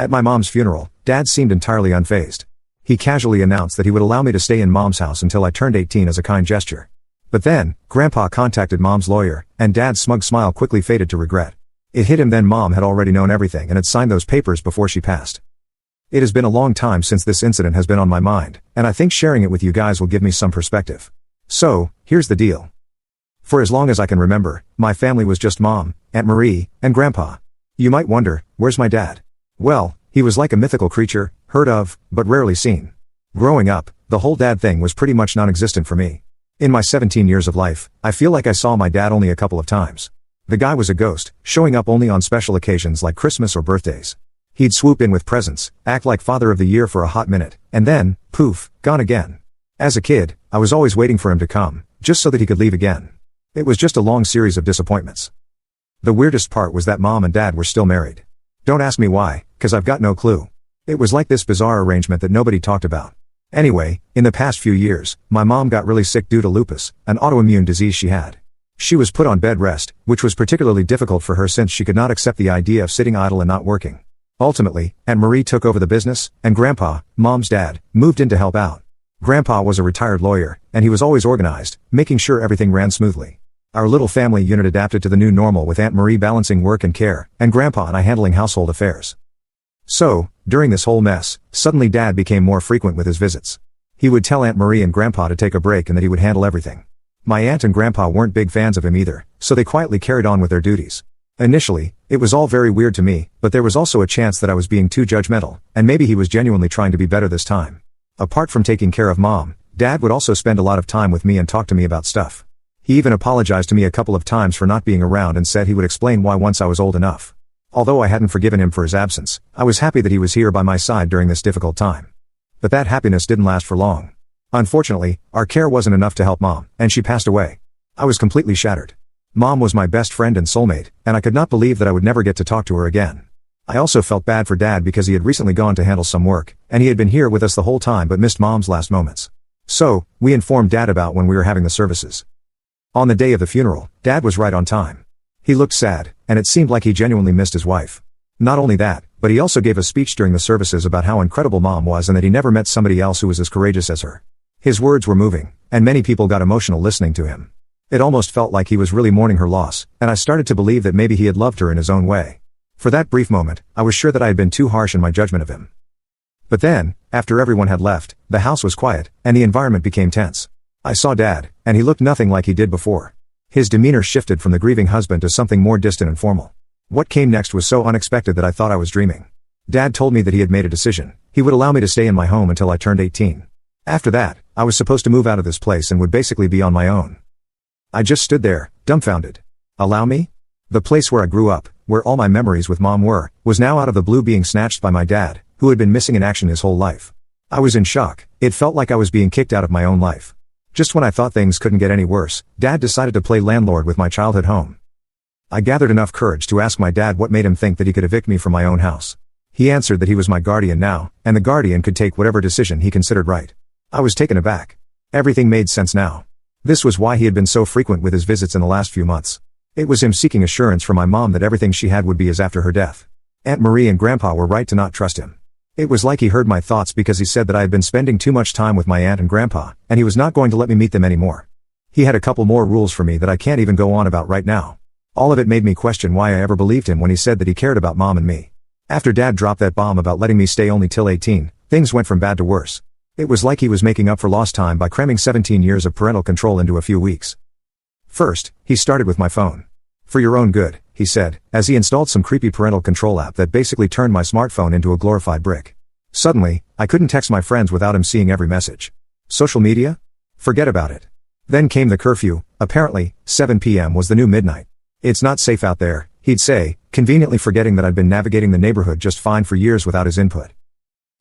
At my mom's funeral, Dad seemed entirely unfazed. He casually announced that he would allow me to stay in Mom's house until I turned 18 as a kind gesture. But then, Grandpa contacted Mom's lawyer, and Dad's smug smile quickly faded to regret. It hit him then Mom had already known everything and had signed those papers before she passed. It has been a long time since this incident has been on my mind, and I think sharing it with you guys will give me some perspective. So, here's the deal. For as long as I can remember, my family was just Mom, Aunt Marie, and Grandpa. You might wonder, where's my dad? Well, he was like a mythical creature, heard of, but rarely seen. Growing up, the whole dad thing was pretty much non-existent for me. In my 17 years of life, I feel like I saw my dad only a couple of times. The guy was a ghost, showing up only on special occasions like Christmas or birthdays. He'd swoop in with presents, act like father of the year for a hot minute, and then, poof, gone again. As a kid, I was always waiting for him to come, just so that he could leave again. It was just a long series of disappointments. The weirdest part was that Mom and Dad were still married. Don't ask me why, 'cause I've got no clue. It was like this bizarre arrangement that nobody talked about. Anyway, in the past few years, my mom got really sick due to lupus, an autoimmune disease she had. She was put on bed rest, which was particularly difficult for her since she could not accept the idea of sitting idle and not working. Ultimately, Aunt Marie took over the business, and Grandpa, Mom's dad, moved in to help out. Grandpa was a retired lawyer, and he was always organized, making sure everything ran smoothly. Our little family unit adapted to the new normal with Aunt Marie balancing work and care, and Grandpa and I handling household affairs. So, during this whole mess, suddenly Dad became more frequent with his visits. He would tell Aunt Marie and Grandpa to take a break and that he would handle everything. My aunt and Grandpa weren't big fans of him either, so they quietly carried on with their duties. Initially, it was all very weird to me, but there was also a chance that I was being too judgmental, and maybe he was genuinely trying to be better this time. Apart from taking care of Mom, Dad would also spend a lot of time with me and talk to me about stuff. He even apologized to me a couple of times for not being around and said he would explain why once I was old enough. Although I hadn't forgiven him for his absence, I was happy that he was here by my side during this difficult time. But that happiness didn't last for long. Unfortunately, our care wasn't enough to help Mom, and she passed away. I was completely shattered. Mom was my best friend and soulmate, and I could not believe that I would never get to talk to her again. I also felt bad for Dad because he had recently gone to handle some work, and he had been here with us the whole time but missed Mom's last moments. So, we informed Dad about when we were having the services. On the day of the funeral, Dad was right on time. He looked sad, and it seemed like he genuinely missed his wife. Not only that, but he also gave a speech during the services about how incredible Mom was and that he never met somebody else who was as courageous as her. His words were moving, and many people got emotional listening to him. It almost felt like he was really mourning her loss, and I started to believe that maybe he had loved her in his own way. For that brief moment, I was sure that I had been too harsh in my judgment of him. But then, after everyone had left, the house was quiet, and the environment became tense. I saw Dad, and he looked nothing like he did before. His demeanor shifted from the grieving husband to something more distant and formal. What came next was so unexpected that I thought I was dreaming. Dad told me that he had made a decision. He would allow me to stay in my home until I turned 18. After that, I was supposed to move out of this place and would basically be on my own. I just stood there, dumbfounded. Allow me? The place where I grew up, where all my memories with Mom were, was now out of the blue being snatched by my dad, who had been missing in action his whole life. I was in shock. It felt like I was being kicked out of my own life. Just when I thought things couldn't get any worse, Dad decided to play landlord with my childhood home. I gathered enough courage to ask my dad what made him think that he could evict me from my own house. He answered that he was my guardian now, and the guardian could take whatever decision he considered right. I was taken aback. Everything made sense now. This was why he had been so frequent with his visits in the last few months. It was him seeking assurance from my mom that everything she had would be as after her death. Aunt Marie and Grandpa were right to not trust him. It was like he heard my thoughts because he said that I had been spending too much time with my aunt and Grandpa, and he was not going to let me meet them anymore. He had a couple more rules for me that I can't even go on about right now. All of it made me question why I ever believed him when he said that he cared about Mom and me. After Dad dropped that bomb about letting me stay only till 18, things went from bad to worse. It was like he was making up for lost time by cramming 17 years of parental control into a few weeks. First, he started with my phone. For your own good, he said, as he installed some creepy parental control app that basically turned my smartphone into a glorified brick. Suddenly, I couldn't text my friends without him seeing every message. Social media? Forget about it. Then came the curfew. Apparently, 7 p.m. was the new midnight. It's not safe out there, he'd say, conveniently forgetting that I'd been navigating the neighborhood just fine for years without his input.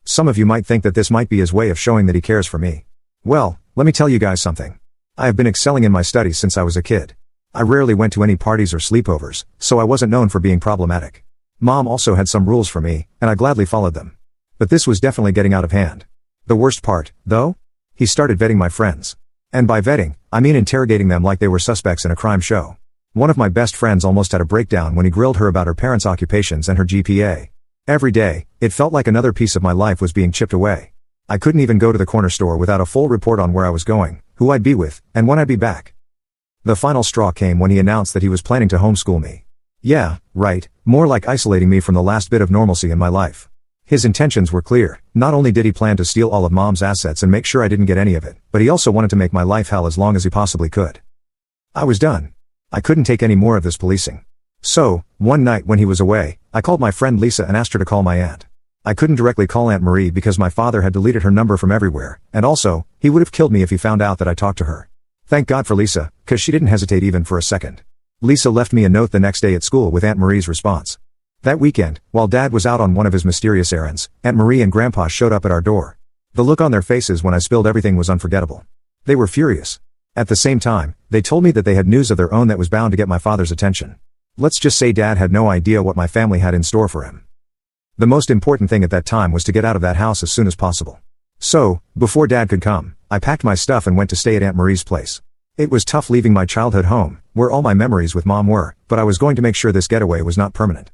Some of you might think that this might be his way of showing that he cares for me. Well, let me tell you guys something. I have been excelling in my studies since I was a kid. I rarely went to any parties or sleepovers, so I wasn't known for being problematic. Mom also had some rules for me, and I gladly followed them. But this was definitely getting out of hand. The worst part, though? He started vetting my friends. And by vetting, I mean interrogating them like they were suspects in a crime show. One of my best friends almost had a breakdown when he grilled her about her parents' occupations and her GPA. Every day, it felt like another piece of my life was being chipped away. I couldn't even go to the corner store without a full report on where I was going, who I'd be with, and when I'd be back. The final straw came when he announced that he was planning to homeschool me. Yeah, right, more like isolating me from the last bit of normalcy in my life. His intentions were clear. Not only did he plan to steal all of Mom's assets and make sure I didn't get any of it, but he also wanted to make my life hell as long as he possibly could. I was done. I couldn't take any more of this policing. So, one night when he was away, I called my friend Lisa and asked her to call my aunt. I couldn't directly call Aunt Marie because my father had deleted her number from everywhere, and also, he would have killed me if he found out that I talked to her. Thank God for Lisa, 'cause she didn't hesitate even for a second. Lisa left me a note the next day at school with Aunt Marie's response. That weekend, while Dad was out on one of his mysterious errands, Aunt Marie and Grandpa showed up at our door. The look on their faces when I spilled everything was unforgettable. They were furious. At the same time, they told me that they had news of their own that was bound to get my father's attention. Let's just say Dad had no idea what my family had in store for him. The most important thing at that time was to get out of that house as soon as possible. So, before Dad could come, I packed my stuff and went to stay at Aunt Marie's place. It was tough leaving my childhood home, where all my memories with Mom were, but I was going to make sure this getaway was not permanent.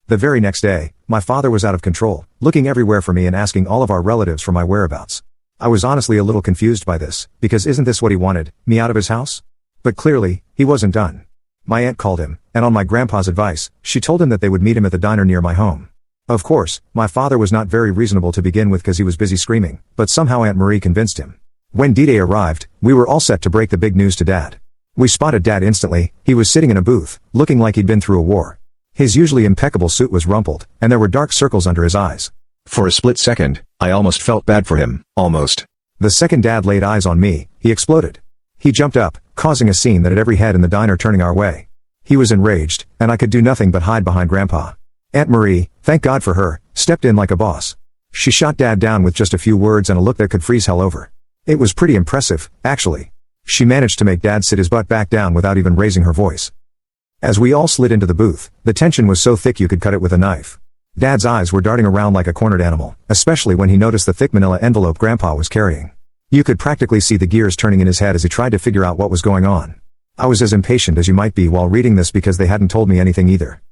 The very next day, my father was out of control, looking everywhere for me and asking all of our relatives for my whereabouts. I was honestly a little confused by this, because isn't this what he wanted, me out of his house? But clearly, he wasn't done. My aunt called him, and on my grandpa's advice, she told him that they would meet him at the diner near my home. Of course, my father was not very reasonable to begin with because he was busy screaming, but somehow Aunt Marie convinced him. When D-Day arrived, we were all set to break the big news to Dad. We spotted Dad instantly. He was sitting in a booth, looking like he'd been through a war. His usually impeccable suit was rumpled, and there were dark circles under his eyes. For a split second, I almost felt bad for him, almost. The second Dad laid eyes on me, he exploded. He jumped up, causing a scene that had every head in the diner turning our way. He was enraged, and I could do nothing but hide behind Grandpa. Aunt Marie, thank God for her, stepped in like a boss. She shot Dad down with just a few words and a look that could freeze hell over. It was pretty impressive, actually. She managed to make Dad sit his butt back down without even raising her voice. As we all slid into the booth, the tension was so thick you could cut it with a knife. Dad's eyes were darting around like a cornered animal, especially when he noticed the thick manila envelope Grandpa was carrying. You could practically see the gears turning in his head as he tried to figure out what was going on. I was as impatient as you might be while reading this because they hadn't told me anything either.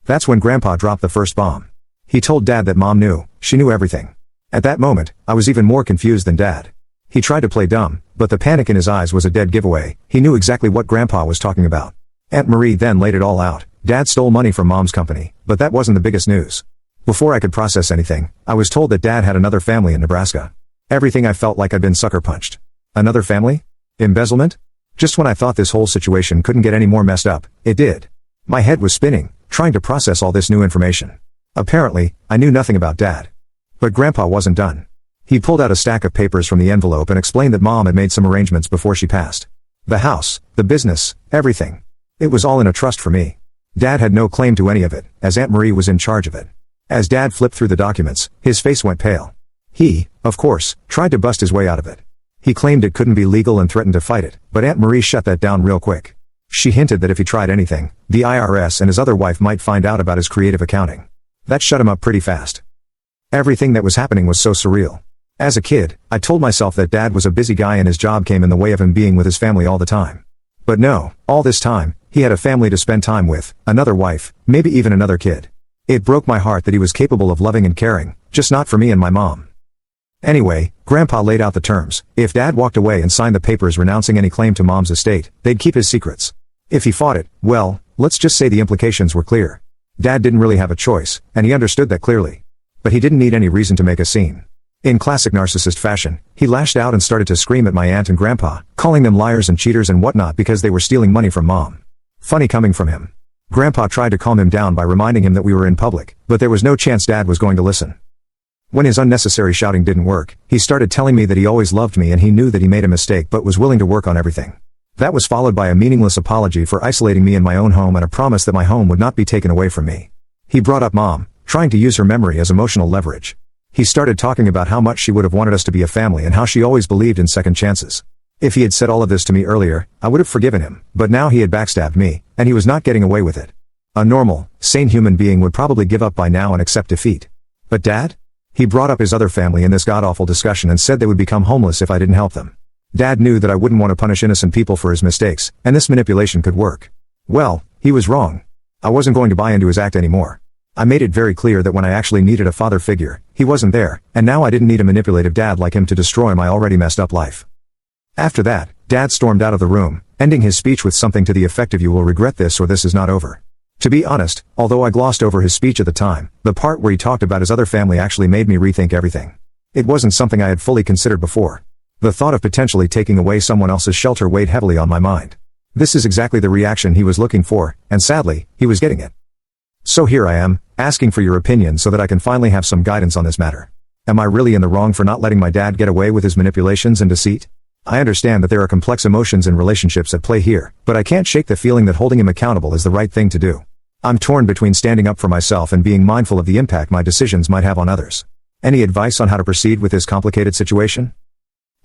That's when Grandpa dropped the first bomb. He told Dad that Mom knew, she knew everything. At that moment, I was even more confused than Dad. He tried to play dumb, but the panic in his eyes was a dead giveaway. He knew exactly what Grandpa was talking about. Aunt Marie then laid it all out. Dad stole money from Mom's company, but that wasn't the biggest news. Before I could process anything, I was told that Dad had another family in Nebraska. Everything I felt like I'd been sucker punched. Another family? Embezzlement? Just when I thought this whole situation couldn't get any more messed up, it did. My head was spinning, trying to process all this new information. Apparently, I knew nothing about Dad. But Grandpa wasn't done. He pulled out a stack of papers from the envelope and explained that Mom had made some arrangements before she passed. The house, the business, everything. It was all in a trust for me. Dad had no claim to any of it, as Aunt Marie was in charge of it. As Dad flipped through the documents, his face went pale. He, of course, tried to bust his way out of it. He claimed it couldn't be legal and threatened to fight it, but Aunt Marie shut that down real quick. She hinted that if he tried anything, the IRS and his other wife might find out about his creative accounting. That shut him up pretty fast. Everything that was happening was so surreal. As a kid, I told myself that Dad was a busy guy and his job came in the way of him being with his family all the time. But no, all this time, he had a family to spend time with, another wife, maybe even another kid. It broke my heart that he was capable of loving and caring, just not for me and my mom. Anyway, Grandpa laid out the terms. If Dad walked away and signed the papers renouncing any claim to Mom's estate, they'd keep his secrets. If he fought it, well, let's just say the implications were clear. Dad didn't really have a choice, and he understood that clearly. But he didn't need any reason to make a scene. In classic narcissist fashion, he lashed out and started to scream at my aunt and Grandpa, calling them liars and cheaters and whatnot because they were stealing money from Mom. Funny coming from him. Grandpa tried to calm him down by reminding him that we were in public, but there was no chance Dad was going to listen. When his unnecessary shouting didn't work, he started telling me that he always loved me and he knew that he made a mistake but was willing to work on everything. That was followed by a meaningless apology for isolating me in my own home and a promise that my home would not be taken away from me. He brought up Mom, trying to use her memory as emotional leverage. He started talking about how much she would have wanted us to be a family and how she always believed in second chances. If he had said all of this to me earlier, I would have forgiven him, but now he had backstabbed me, and he was not getting away with it. A normal, sane human being would probably give up by now and accept defeat. But Dad? He brought up his other family in this god-awful discussion and said they would become homeless if I didn't help them. Dad knew that I wouldn't want to punish innocent people for his mistakes, and this manipulation could work. Well, he was wrong. I wasn't going to buy into his act anymore. I made it very clear that when I actually needed a father figure, he wasn't there, and now I didn't need a manipulative dad like him to destroy my already messed up life. After that, Dad stormed out of the room, ending his speech with something to the effect of "You will regret this or this is not over." To be honest, although I glossed over his speech at the time, the part where he talked about his other family actually made me rethink everything. It wasn't something I had fully considered before. The thought of potentially taking away someone else's shelter weighed heavily on my mind. This is exactly the reaction he was looking for, and sadly, he was getting it. So here I am, asking for your opinion so that I can finally have some guidance on this matter. Am I really in the wrong for not letting my dad get away with his manipulations and deceit? I understand that there are complex emotions and relationships at play here, but I can't shake the feeling that holding him accountable is the right thing to do. I'm torn between standing up for myself and being mindful of the impact my decisions might have on others. Any advice on how to proceed with this complicated situation?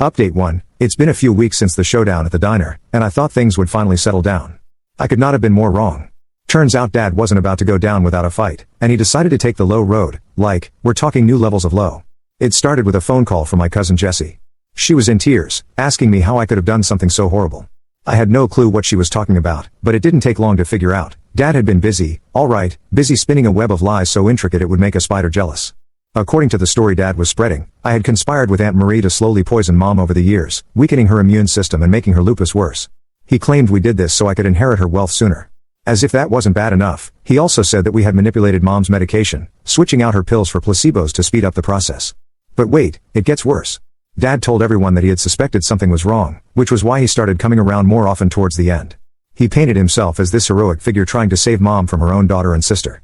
Update 1. It's been a few weeks since the showdown at the diner, and I thought things would finally settle down. I could not have been more wrong. Turns out Dad wasn't about to go down without a fight, and he decided to take the low road, like, we're talking new levels of low. It started with a phone call from my cousin Jessie. She was in tears, asking me how I could have done something so horrible. I had no clue what she was talking about, but it didn't take long to figure out. Dad had been busy, alright, busy spinning a web of lies so intricate it would make a spider jealous. According to the story Dad was spreading, I had conspired with Aunt Marie to slowly poison Mom over the years, weakening her immune system and making her lupus worse. He claimed we did this so I could inherit her wealth sooner. As if that wasn't bad enough, he also said that we had manipulated Mom's medication, switching out her pills for placebos to speed up the process. But wait, it gets worse. Dad told everyone that he had suspected something was wrong, which was why he started coming around more often towards the end. He painted himself as this heroic figure trying to save Mom from her own daughter and sister.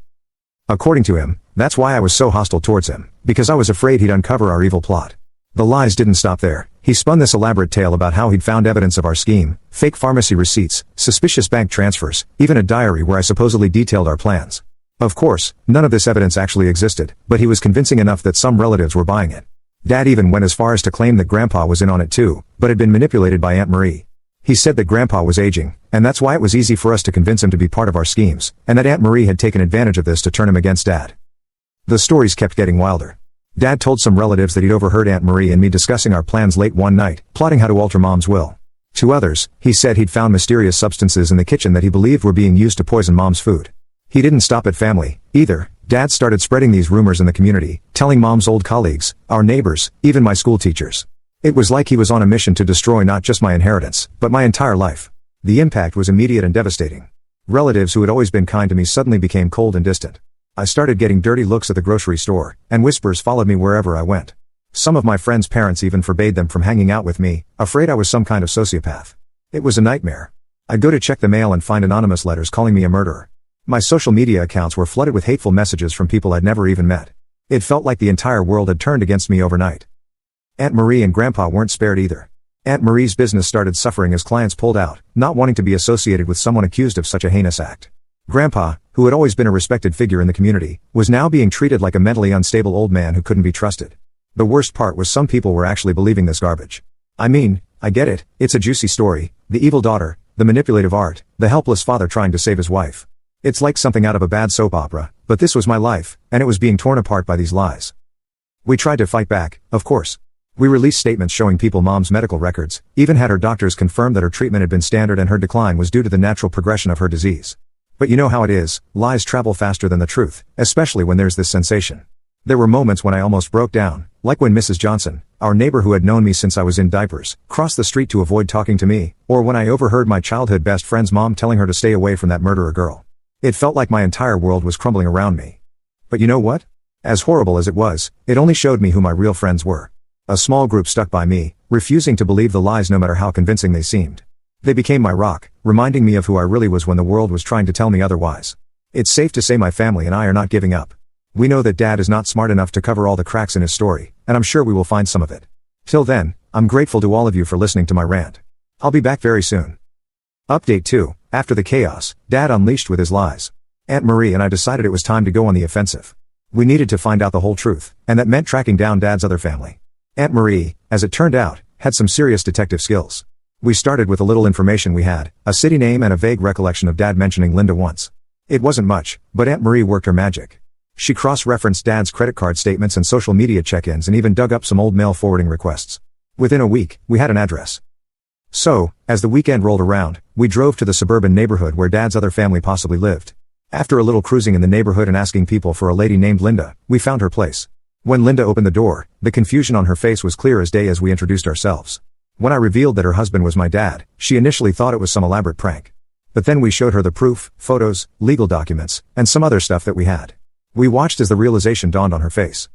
According to him, that's why I was so hostile towards him, because I was afraid he'd uncover our evil plot. The lies didn't stop there. He spun this elaborate tale about how he'd found evidence of our scheme, fake pharmacy receipts, suspicious bank transfers, even a diary where I supposedly detailed our plans. Of course, none of this evidence actually existed, but he was convincing enough that some relatives were buying it. Dad even went as far as to claim that Grandpa was in on it too, but had been manipulated by Aunt Marie. He said that Grandpa was aging, and that's why it was easy for us to convince him to be part of our schemes, and that Aunt Marie had taken advantage of this to turn him against Dad. The stories kept getting wilder. Dad told some relatives that he'd overheard Aunt Marie and me discussing our plans late one night, plotting how to alter Mom's will. To others, he said he'd found mysterious substances in the kitchen that he believed were being used to poison Mom's food. He didn't stop at family, either. Dad started spreading these rumors in the community, telling Mom's old colleagues, our neighbors, even my school teachers. It was like he was on a mission to destroy not just my inheritance, but my entire life. The impact was immediate and devastating. Relatives who had always been kind to me suddenly became cold and distant. I started getting dirty looks at the grocery store, and whispers followed me wherever I went. Some of my friends' parents even forbade them from hanging out with me, afraid I was some kind of sociopath. It was a nightmare. I'd go to check the mail and find anonymous letters calling me a murderer. My social media accounts were flooded with hateful messages from people I'd never even met. It felt like the entire world had turned against me overnight. Aunt Marie and Grandpa weren't spared either. Aunt Marie's business started suffering as clients pulled out, not wanting to be associated with someone accused of such a heinous act. Grandpa, who had always been a respected figure in the community, was now being treated like a mentally unstable old man who couldn't be trusted. The worst part was some people were actually believing this garbage. I mean, I get it, it's a juicy story, the evil daughter, the manipulative aunt, the helpless father trying to save his wife. It's like something out of a bad soap opera, but this was my life, and it was being torn apart by these lies. We tried to fight back, of course. We released statements showing people Mom's medical records, even had her doctors confirm that her treatment had been standard and her decline was due to the natural progression of her disease. But you know how it is, lies travel faster than the truth, especially when there's this sensation. There were moments when I almost broke down, like when Mrs. Johnson, our neighbor who had known me since I was in diapers, crossed the street to avoid talking to me, or when I overheard my childhood best friend's mom telling her to stay away from that murderer girl. It felt like my entire world was crumbling around me. But you know what? As horrible as it was, it only showed me who my real friends were. A small group stuck by me, refusing to believe the lies no matter how convincing they seemed. They became my rock, reminding me of who I really was when the world was trying to tell me otherwise. It's safe to say my family and I are not giving up. We know that Dad is not smart enough to cover all the cracks in his story, and I'm sure we will find some of it. Till then, I'm grateful to all of you for listening to my rant. I'll be back very soon. Update 2. After the chaos, Dad unleashed with his lies. Aunt Marie and I decided it was time to go on the offensive. We needed to find out the whole truth, and that meant tracking down Dad's other family. Aunt Marie, as it turned out, had some serious detective skills. We started with a little information we had, a city name and a vague recollection of Dad mentioning Linda once. It wasn't much, but Aunt Marie worked her magic. She cross-referenced Dad's credit card statements and social media check-ins and even dug up some old mail forwarding requests. Within a week, we had an address. So, as the weekend rolled around, we drove to the suburban neighborhood where Dad's other family possibly lived. After a little cruising in the neighborhood and asking people for a lady named Linda, we found her place. When Linda opened the door, the confusion on her face was clear as day as we introduced ourselves. When I revealed that her husband was my dad, she initially thought it was some elaborate prank. But then we showed her the proof, photos, legal documents, and some other stuff that we had. We watched as the realization dawned on her face.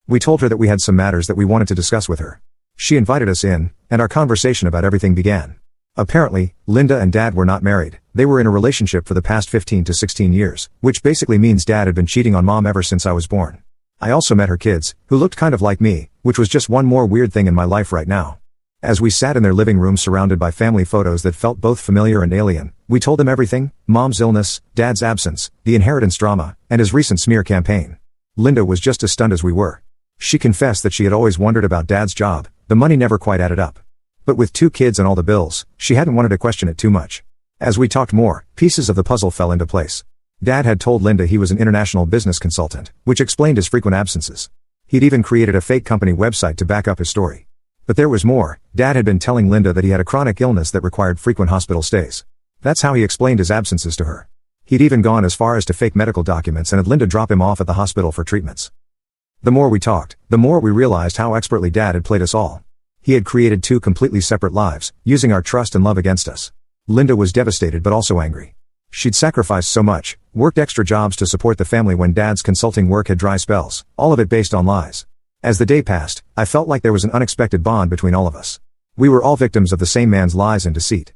We told her that we had some matters that we wanted to discuss with her. She invited us in, and our conversation about everything began. Apparently, Linda and Dad were not married. They were in a relationship for the past 15 to 16 years, which basically means Dad had been cheating on Mom ever since I was born. I also met her kids, who looked kind of like me, which was just one more weird thing in my life right now. As we sat in their living room surrounded by family photos that felt both familiar and alien, we told them everything: Mom's illness, Dad's absence, the inheritance drama, and his recent smear campaign. Linda was just as stunned as we were. She confessed that she had always wondered about Dad's job. The money never quite added up. But with 2 kids and all the bills, she hadn't wanted to question it too much. As we talked more, pieces of the puzzle fell into place. Dad had told Linda he was an international business consultant, which explained his frequent absences. He'd even created a fake company website to back up his story. But there was more. Dad had been telling Linda that he had a chronic illness that required frequent hospital stays. That's how he explained his absences to her. He'd even gone as far as to fake medical documents and had Linda drop him off at the hospital for treatments. The more we talked, the more we realized how expertly Dad had played us all. He had created 2 completely separate lives, using our trust and love against us. Linda was devastated but also angry. She'd sacrificed so much, worked extra jobs to support the family when Dad's consulting work had dry spells, all of it based on lies. As the day passed, I felt like there was an unexpected bond between all of us. We were all victims of the same man's lies and deceit.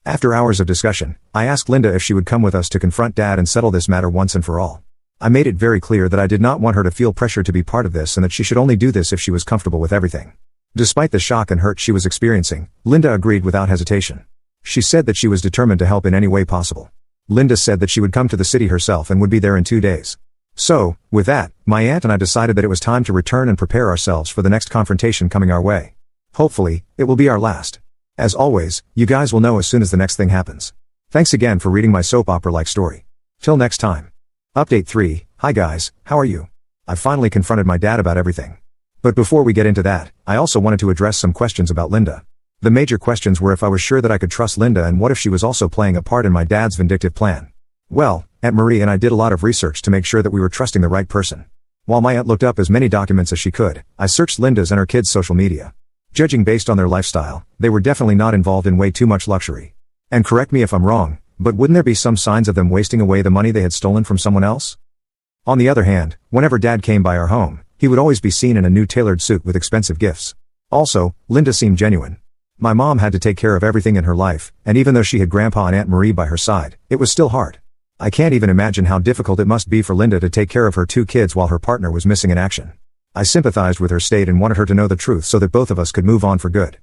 After hours of discussion, I asked Linda if she would come with us to confront Dad and settle this matter once and for all. I made it very clear that I did not want her to feel pressure to be part of this and that she should only do this if she was comfortable with everything. Despite the shock and hurt she was experiencing, Linda agreed without hesitation. She said that she was determined to help in any way possible. Linda said that she would come to the city herself and would be there in 2 days. So, with that, my aunt and I decided that it was time to return and prepare ourselves for the next confrontation coming our way. Hopefully, it will be our last. As always, you guys will know as soon as the next thing happens. Thanks again for reading my soap opera-like story. Till next time. Update 3, hi guys, how are you? I finally confronted my dad about everything. But before we get into that, I also wanted to address some questions about Linda. The major questions were if I was sure that I could trust Linda and what if she was also playing a part in my dad's vindictive plan. Well, Aunt Marie and I did a lot of research to make sure that we were trusting the right person. While my aunt looked up as many documents as she could, I searched Linda's and her kids' social media. Judging based on their lifestyle, they were definitely not involved in way too much luxury. And correct me if I'm wrong, but wouldn't there be some signs of them wasting away the money they had stolen from someone else? On the other hand, whenever Dad came by our home, he would always be seen in a new tailored suit with expensive gifts. Also, Linda seemed genuine. My mom had to take care of everything in her life, and even though she had Grandpa and Aunt Marie by her side, it was still hard. I can't even imagine how difficult it must be for Linda to take care of her 2 kids while her partner was missing in action. I sympathized with her state and wanted her to know the truth so that both of us could move on for good.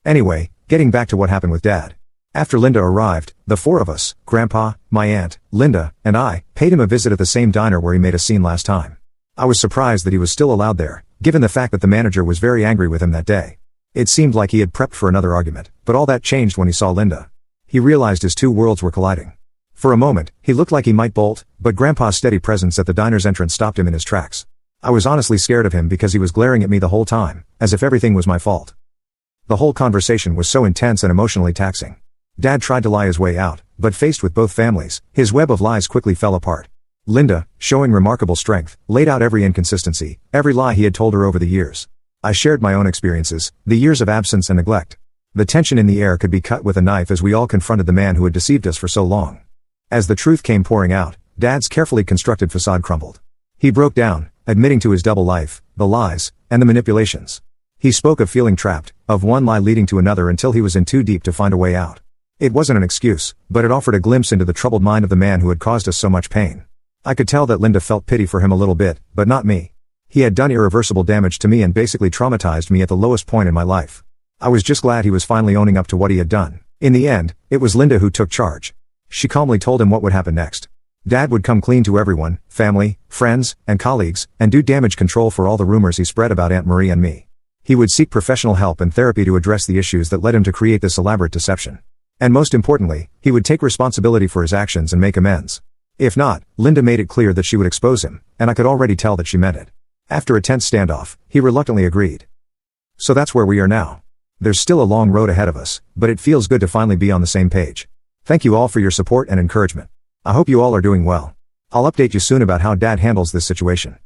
Anyway, getting back to what happened with Dad. After Linda arrived, the 4 of us, Grandpa, my aunt, Linda, and I, paid him a visit at the same diner where he made a scene last time. I was surprised that he was still allowed there, given the fact that the manager was very angry with him that day. It seemed like he had prepped for another argument, but all that changed when he saw Linda. He realized his 2 worlds were colliding. For a moment, he looked like he might bolt, but Grandpa's steady presence at the diner's entrance stopped him in his tracks. I was honestly scared of him because he was glaring at me the whole time, as if everything was my fault. The whole conversation was so intense and emotionally taxing. Dad tried to lie his way out, but faced with both families, his web of lies quickly fell apart. Linda, showing remarkable strength, laid out every inconsistency, every lie he had told her over the years. I shared my own experiences, the years of absence and neglect. The tension in the air could be cut with a knife as we all confronted the man who had deceived us for so long. As the truth came pouring out, Dad's carefully constructed facade crumbled. He broke down, admitting to his double life, the lies, and the manipulations. He spoke of feeling trapped, of one lie leading to another until he was in too deep to find a way out. It wasn't an excuse, but it offered a glimpse into the troubled mind of the man who had caused us so much pain. I could tell that Linda felt pity for him a little bit, but not me. He had done irreversible damage to me and basically traumatized me at the lowest point in my life. I was just glad he was finally owning up to what he had done. In the end, it was Linda who took charge. She calmly told him what would happen next. Dad would come clean to everyone, family, friends, and colleagues, and do damage control for all the rumors he spread about Aunt Marie and me. He would seek professional help and therapy to address the issues that led him to create this elaborate deception. And most importantly, he would take responsibility for his actions and make amends. If not, Linda made it clear that she would expose him, and I could already tell that she meant it. After a tense standoff, he reluctantly agreed. So that's where we are now. There's still a long road ahead of us, but it feels good to finally be on the same page. Thank you all for your support and encouragement. I hope you all are doing well. I'll update you soon about how Dad handles this situation.